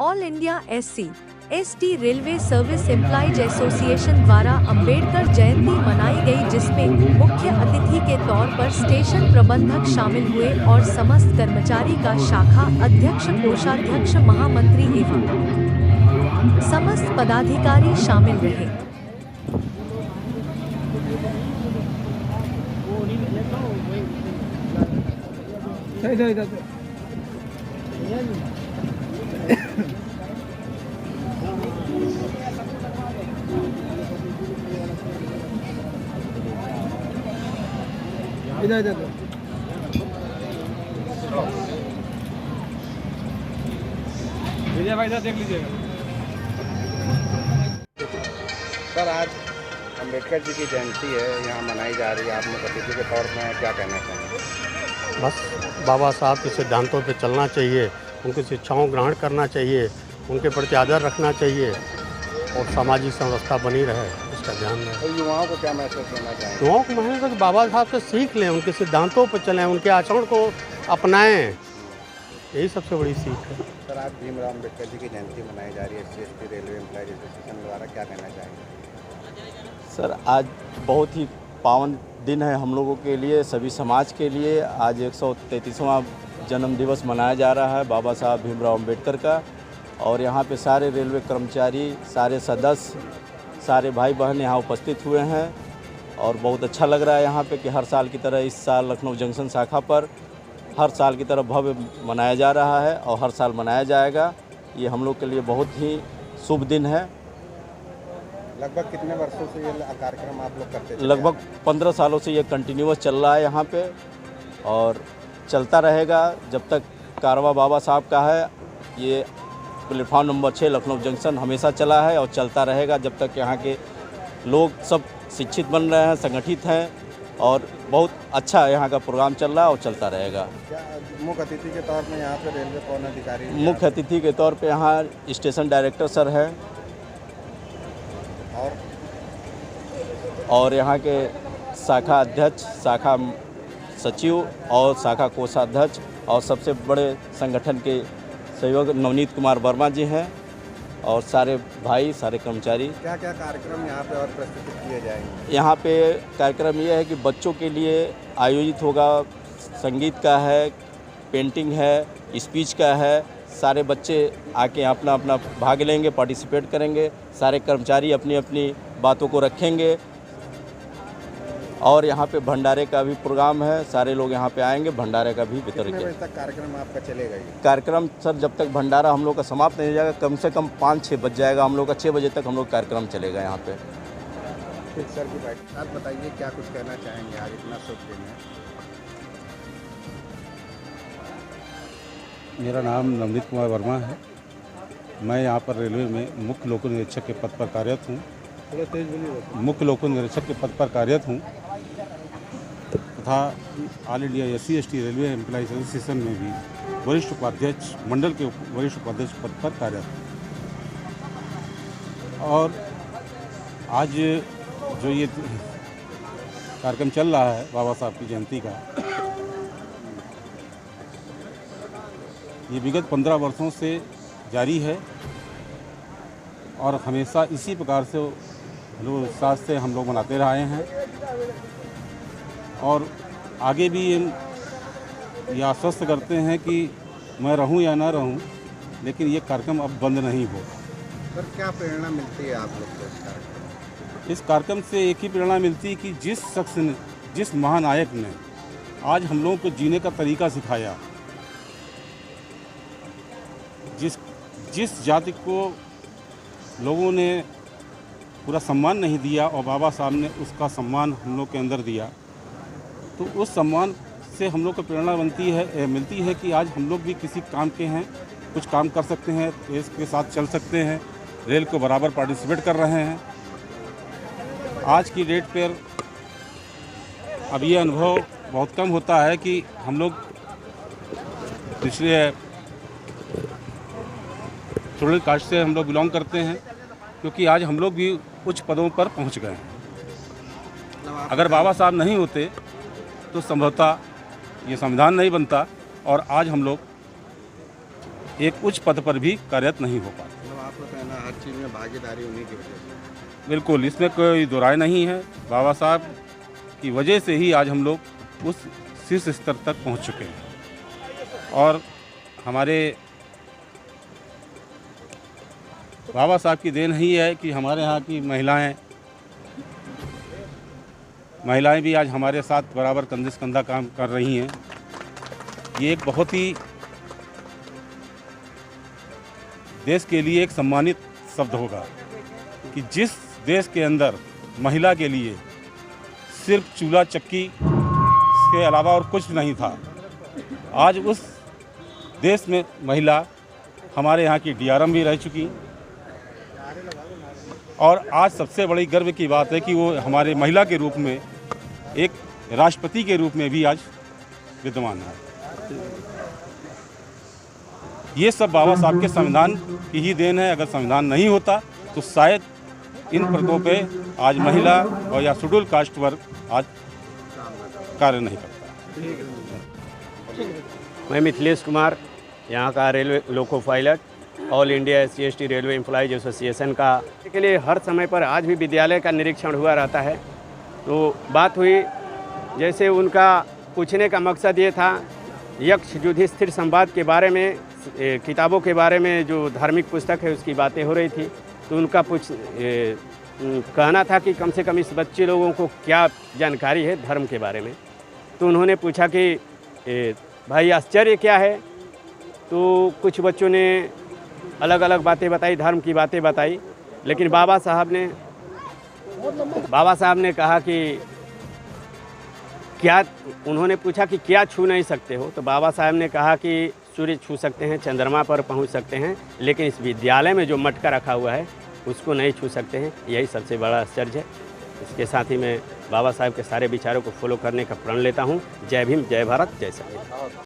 All India SC/ST railway service employees association द्वारा अंबेडकर जयंती मनाई गई, जिसमें मुख्य अतिथि के तौर पर स्टेशन प्रबंधक शामिल हुए और समस्त कर्मचारी का शाखा अध्यक्ष, कोषाध्यक्ष, महामंत्री एवं समस्त पदाधिकारी शामिल रहे। इधर विजय भाई देख लीजिएगा। सर, आज अंबेडकर जी की जयंती है, यहाँ मनाई जा रही है, आप लोग अतिथि के तौर में क्या कहना चाहेंगे? बस बाबा साहब के सिद्धांतों पे चलना चाहिए, उनकी शिक्षाओं ग्रहण करना चाहिए, उनके प्रति आदर रखना चाहिए और सामाजिक समरसता बनी रहे, इसका ध्यान रहे। तो युवाओं को क्या मैसेज देना चाहेंगे? युवाओं को मैंने कहा बाबा साहब से सीख लें, उनके सिद्धांतों पर चलें, उनके आचरण को अपनाएं, यही सबसे बड़ी सीख है। सर, आज भीमराव अम्बेडकर जी की जयंती मनाई जा रही है, SC/ST रेलवे एम्प्लॉइज एसोसिएशन द्वारा, क्या कहना चाहेंगे? सर, आज बहुत ही पावन दिन है हम लोगों के लिए, सभी समाज के लिए। आज 133वां जन्म दिवस मनाया जा रहा है बाबा साहब भीमराव अम्बेडकर का, और यहाँ पे सारे रेलवे कर्मचारी, सारे सदस्य, सारे भाई बहन यहाँ उपस्थित हुए हैं और बहुत अच्छा लग रहा है यहाँ पे कि हर साल की तरह इस साल लखनऊ जंक्शन शाखा पर हर साल की तरह भव्य मनाया जा रहा है और हर साल मनाया जाएगा। ये हम लोग के लिए बहुत ही शुभ दिन है। लगभग कितने वर्षों से ये कार्यक्रम आप लोग करते थे? लगभग 15 सालों से ये कंटिन्यूअस चल रहा है यहाँ पे और चलता रहेगा जब तक कारवां बाबा साहब का है। ये प्लेटफॉर्म नंबर 6 लखनऊ जंक्शन हमेशा चला है और चलता रहेगा जब तक यहाँ के लोग सब शिक्षित बन रहे हैं, संगठित हैं और बहुत अच्छा यहाँ का प्रोग्राम चल रहा है और चलता रहेगा। क्या मुख्य अतिथि के तौर पर यहाँ पे रेलवे कौन अधिकारी? मुख्य अतिथि के तौर पे यहाँ स्टेशन डायरेक्टर सर हैं और यहाँ के शाखा अध्यक्ष, शाखा सचिव और शाखा कोषाध्यक्ष और सबसे बड़े संगठन के सहयोग नवनीत कुमार वर्मा जी हैं और सारे भाई, सारे कर्मचारी। क्या क्या कार्यक्रम यहाँ पे और प्रस्तुत किए जाएंगे? यहाँ पे कार्यक्रम ये है कि बच्चों के लिए आयोजित होगा, संगीत का है, पेंटिंग है, स्पीच का है। सारे बच्चे आके अपना अपना भाग लेंगे, पार्टिसिपेट करेंगे। सारे कर्मचारी अपनी अपनी बातों को रखेंगे और यहाँ पे भंडारे का भी प्रोग्राम है। सारे लोग यहाँ पे आएंगे, भंडारे का भी वितरण कितने बजे तक कार्यक्रम आपका चलेगा? ये सर जब तक भंडारा हम लोग का समाप्त नहीं हो जाएगा, कम से कम 5-6 बज जाएगा हम लोग का। 6 बजे तक हम लोग कार्यक्रम चलेगा यहाँ पे। सर की बात आप बताइए, क्या कुछ कहना चाहेंगे? आज इतना शुभ दिन है। मेरा नाम नवनीत कुमार वर्मा है। मैं यहाँ पर रेलवे में मुख्य लोक निरीक्षक के पद पर कार्यरत हूँ। थोड़ा तेज बोलिए। मुख्य लोक निरीक्षक के पद पर कार्यरत हूँ तथा all India SC/ST railway employees association में भी वरिष्ठ उपाध्यक्ष, मंडल के वरिष्ठ उपाध्यक्ष पद पर कार्यरत हूँ। और आज जो ये कार्यक्रम चल रहा है बाबा साहब की जयंती का, ये विगत 15 वर्षों से जारी है और हमेशा इसी प्रकार से उत्साह से हम लोग मनाते रहे हैं और आगे भी ये आश्वस्त करते हैं कि मैं रहूं या ना रहूं, लेकिन ये कार्यक्रम अब बंद नहीं हो। सर, क्या प्रेरणा मिलती है आप लोग को इस कार्यक्रम से? एक ही प्रेरणा मिलती है कि जिस शख्स ने, जिस महानायक ने आज हम लोगों को जीने का तरीका सिखाया, जिस जाति को लोगों ने पूरा सम्मान नहीं दिया और बाबा साहब ने उसका सम्मान हम लोग के अंदर दिया, तो उस सम्मान से हम लोग को प्रेरणा मिलती है कि आज हम लोग भी किसी काम के हैं, कुछ काम कर सकते हैं, देश के साथ चल सकते हैं, रेल को बराबर पार्टिसिपेट कर रहे हैं। आज की डेट पर अब ये अनुभव बहुत कम होता है कि हम लोग पिछले शेड्यूल कास्ट से हम लोग बिलोंग करते हैं, क्योंकि आज हम लोग भी उच्च पदों पर पहुंच गए हैं। अगर बाबा साहब नहीं होते तो संभवतः ये संविधान नहीं बनता और आज हम लोग एक उच्च पद पर भी कार्यरत नहीं हो पाते। मतलब आपका कहना हर चीज़ में भागीदारी उन्हीं की वजह से। बिल्कुल, इसमें कोई दो राय नहीं है। बाबा साहब की वजह से ही आज हम लोग उस शीर्ष स्तर तक पहुंच चुके हैं और हमारे बाबा साहब की देन ही है कि हमारे यहाँ की महिलाएं भी आज हमारे साथ बराबर कंधे से कंधा काम कर रही हैं। ये एक बहुत ही देश के लिए एक सम्मानित शब्द होगा कि जिस देश के अंदर महिला के लिए सिर्फ चूल्हा चक्की के अलावा और कुछ नहीं था, आज उस देश में महिला हमारे यहाँ की डीआरएम भी रह चुकी और आज सबसे बड़ी गर्व की बात है कि वो हमारे महिला के रूप में एक राष्ट्रपति के रूप में भी आज विद्यमान है। ये सब बाबा साहब के संविधान की ही देन है। अगर संविधान नहीं होता तो शायद इन पदों पे आज महिला और या शेड्यूल कास्ट वर्ग आज कार्य नहीं करता। मैं मिथिलेश कुमार, यहाँ का railway loco pilot, all India SC/ST railway employees association का के लिए हर समय पर आज भी विद्यालय का निरीक्षण हुआ रहता है। तो बात हुई, जैसे उनका पूछने का मकसद ये था, यक्ष युधिष्ठिर संवाद के बारे में, किताबों के बारे में, जो धार्मिक पुस्तक है उसकी बातें हो रही थी। तो उनका कहना था कि कम से कम इस बच्चे लोगों को क्या जानकारी है धर्म के बारे में। तो उन्होंने पूछा कि भाई आश्चर्य क्या है। तो कुछ बच्चों ने अलग अलग बातें बताई, धर्म की बातें बताई, लेकिन बाबा साहब ने कहा कि क्या, उन्होंने पूछा कि क्या छू नहीं सकते हो। तो बाबा साहब ने कहा कि सूर्य छू सकते हैं, चंद्रमा पर पहुंच सकते हैं, लेकिन इस विद्यालय में जो मटका रखा हुआ है उसको नहीं छू सकते हैं। यही सबसे बड़ा आश्चर्य है। इसके साथ ही मैं बाबा साहब के सारे विचारों को फॉलो करने का प्रण लेता हूं। जय भीम, जय भारत, जय संविधान।